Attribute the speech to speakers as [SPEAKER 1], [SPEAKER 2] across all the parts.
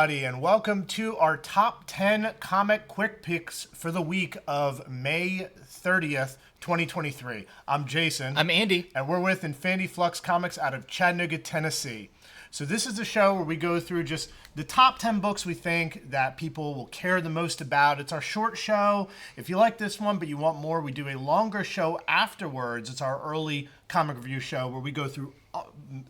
[SPEAKER 1] everybody, and welcome to our top 10 comic quick picks for the week of May 30th, 2023. I'm Jason.
[SPEAKER 2] I'm Andy.
[SPEAKER 1] And we're with Infinity Flux Comics out of Chattanooga, Tennessee. So this is the show where we go through just the top 10 books we think that people will care the most about. It's our short show. If you like this one but you want more, we do a longer show afterwards. It's our early comic review show where we go through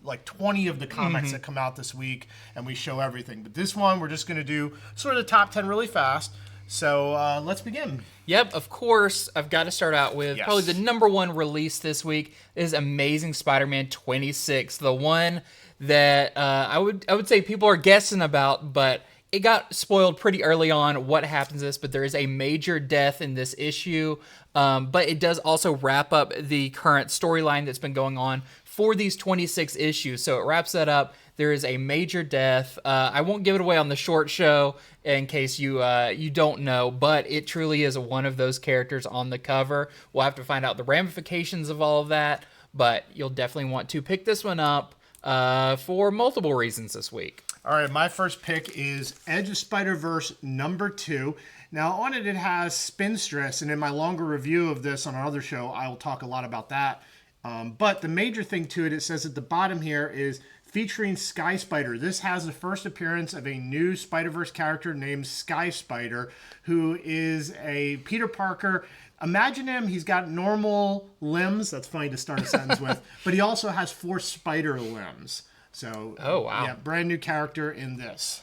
[SPEAKER 1] like 20 of the comics that come out this week and we show everything. But this one, we're just going to do sort of the top 10 really fast. So let's begin.
[SPEAKER 2] Yep, of course. I've got to start out with probably the number one release this week is Amazing Spider-Man 26, the one that I would say people are guessing about, but it got spoiled pretty early on what happens in this, but there is a major death in this issue, but it does also wrap up the current storyline that's been going on for these 26 issues. So it wraps that up. There is a major death. I won't give it away on the short show in case you don't know, but it truly is one of those characters on the cover. We'll have to find out the ramifications of all of that, but you'll definitely want to pick this one up for multiple reasons this week.
[SPEAKER 1] All right, my first pick is Edge of Spider-Verse number 2. Now, on it has Spinstress, and in my longer review of this on our other show, I will talk a lot about that. But the major thing to it, it says at the bottom here, is featuring Sky Spider. This has the first appearance of a new Spider-Verse character named Sky Spider, who is a Peter Parker. Imagine him, he's got normal limbs. That's funny to start a sentence with. But he also has 4 spider limbs. So,
[SPEAKER 2] oh, wow.
[SPEAKER 1] Yeah, brand new character in this.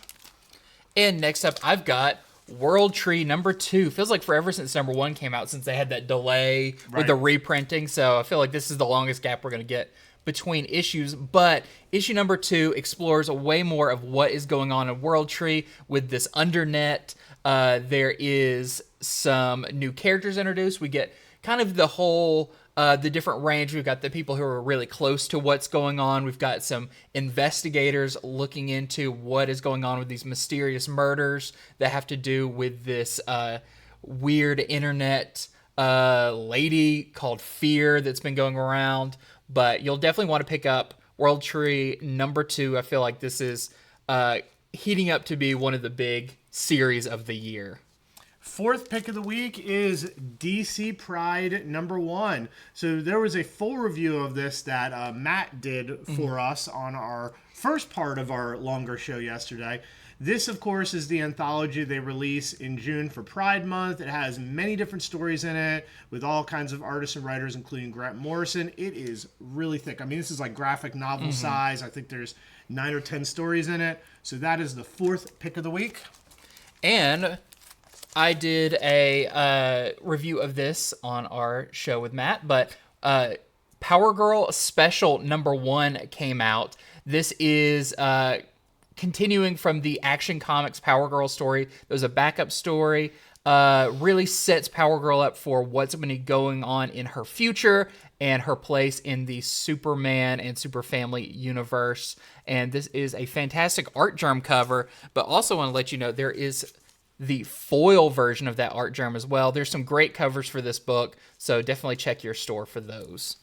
[SPEAKER 2] And next up, I've got W0rldtr33 number 2. Feels like forever since number 1 came out, since they had that delay with the reprinting. So I feel like this is the longest gap we're going to get between issues. But issue number 2 explores way more of what is going on in W0rldtr33 with this undernet. There is some new characters introduced. We get kind of the whole the different range. We've got the people who are really close to what's going on. We've got some investigators looking into what is going on with these mysterious murders that have to do with this weird internet lady called Fear that's been going around. But you'll definitely want to pick up W0rldtr33 number 2. I feel like this is heating up to be one of the big series of the year.
[SPEAKER 1] Fourth pick of the week is DC Pride number 1. So there was a full review of this that Matt did for us on our first part of our longer show yesterday. This, of course, is the anthology they release in June for Pride Month. It has many different stories in it with all kinds of artists and writers, including Grant Morrison. It is really thick. I mean, this is like graphic novel size. I think there's 9 or 10 stories in it. So that is the fourth pick of the week.
[SPEAKER 2] And I did a review of this on our show with Matt, but Power Girl Special number 1 came out. This is continuing from the Action Comics Power Girl story. There's a backup story. Really sets Power Girl up for what's going to be going on in her future and her place in the Superman and Super Family universe. And this is a fantastic art germ cover, but also want to let you know there is the foil version of that art germ as well. There's some great covers for this book, so definitely check your store for those.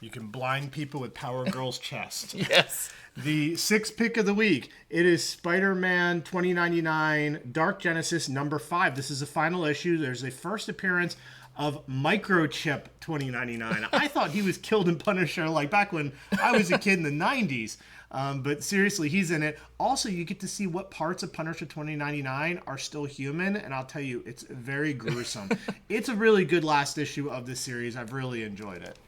[SPEAKER 1] You can blind people with Power Girl's chest.
[SPEAKER 2] Yes.
[SPEAKER 1] The sixth pick of the week, it is Spider-Man 2099 Dark Genesis number 5. This is the final issue. There's a first appearance of Microchip 2099. I thought he was killed in Punisher like back when I was a kid in the 90s. But seriously, he's in it. Also, you get to see what parts of Punisher 2099 are still human, and I'll tell you, it's very gruesome. It's a really good last issue of this series. I've really enjoyed it.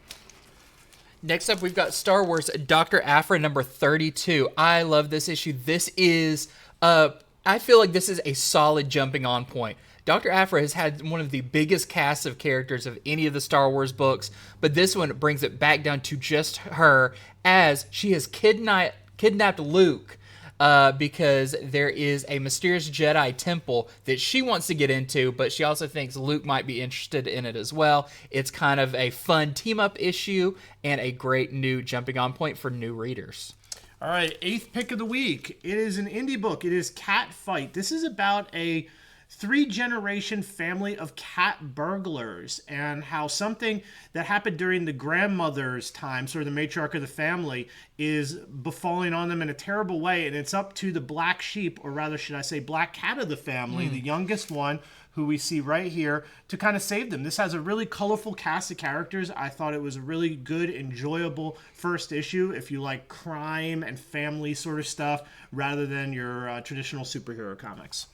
[SPEAKER 2] Next up, we've got Star Wars Dr. Aphra number 32. I love this issue. This is, I feel like this is a solid jumping on point. Dr. Aphra has had one of the biggest casts of characters of any of the Star Wars books, but this one brings it back down to just her as she has kidnapped Luke because there is a mysterious Jedi temple that she wants to get into, but she also thinks Luke might be interested in it as well. It's kind of a fun team-up issue and a great new jumping on point for new readers.
[SPEAKER 1] All right, eighth pick of the week. It is an indie book. It is Cat Fight. This is about a three-generation family of cat burglars, and how something that happened during the grandmother's time, sort of the matriarch of the family, is befalling on them in a terrible way, and it's up to the black sheep, or rather should I say black cat of the family, the youngest one, who we see right here, to kind of save them. This has a really colorful cast of characters. I thought it was a really good, enjoyable first issue if you like crime and family sort of stuff rather than your traditional superhero comics.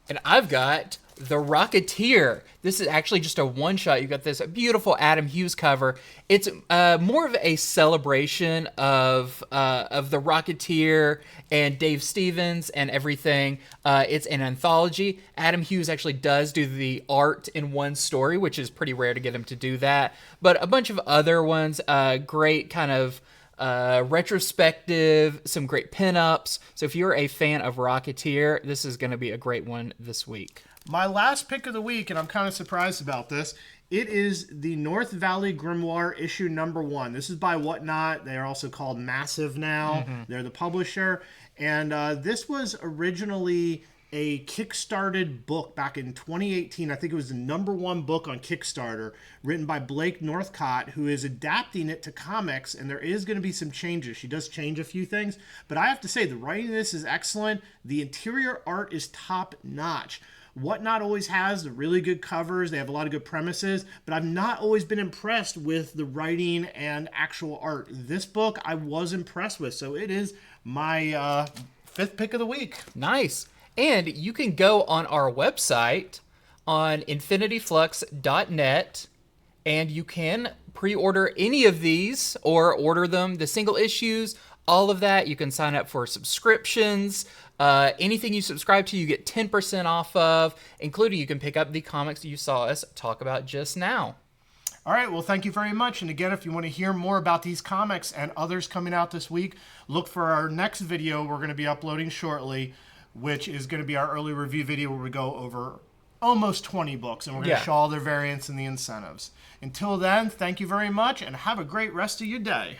[SPEAKER 2] And I've got The Rocketeer. This is actually just a one-shot. You got this beautiful Adam Hughes cover. It's more of a celebration of The Rocketeer and Dave Stevens and everything. It's an anthology. Adam Hughes actually does do the art in one story, which is pretty rare to get him to do that. But a bunch of other ones, great kind of retrospective, some great pinups. So if you're a fan of Rocketeer, this is going to be a great one this week.
[SPEAKER 1] My last pick of the week, and I'm kind of surprised about this, it is the North Valley Grimoire issue #1. This is by Whatnot. They are also called Massive now. They're the publisher. And this was originally a Kickstarted book back in 2018. I think it was the #1 book on Kickstarter, written by Blake Northcott, who is adapting it to comics, and there is going to be some changes. She does change a few things, but I have to say the writing of this is excellent. The interior art is top-notch. Whatnot always has the really good covers. They have a lot of good premises, but I've not always been impressed with the writing and actual art. This book I was impressed with, so it is my 5th pick of the week.
[SPEAKER 2] Nice. And you can go on our website on infinityflux.net and you can pre-order any of these or order them, the single issues, all of that. You can sign up for subscriptions. Anything you subscribe to, you get 10% off of, including you can pick up the comics you saw us talk about just now.
[SPEAKER 1] All right, well, thank you very much. And again, if you want to hear more about these comics and others coming out this week, look for our next video we're going to be uploading shortly, which is going to be our early review video where we go over almost 20 books, and we're going to show all their variants and the incentives. Until then, thank you very much, and have a great rest of your day.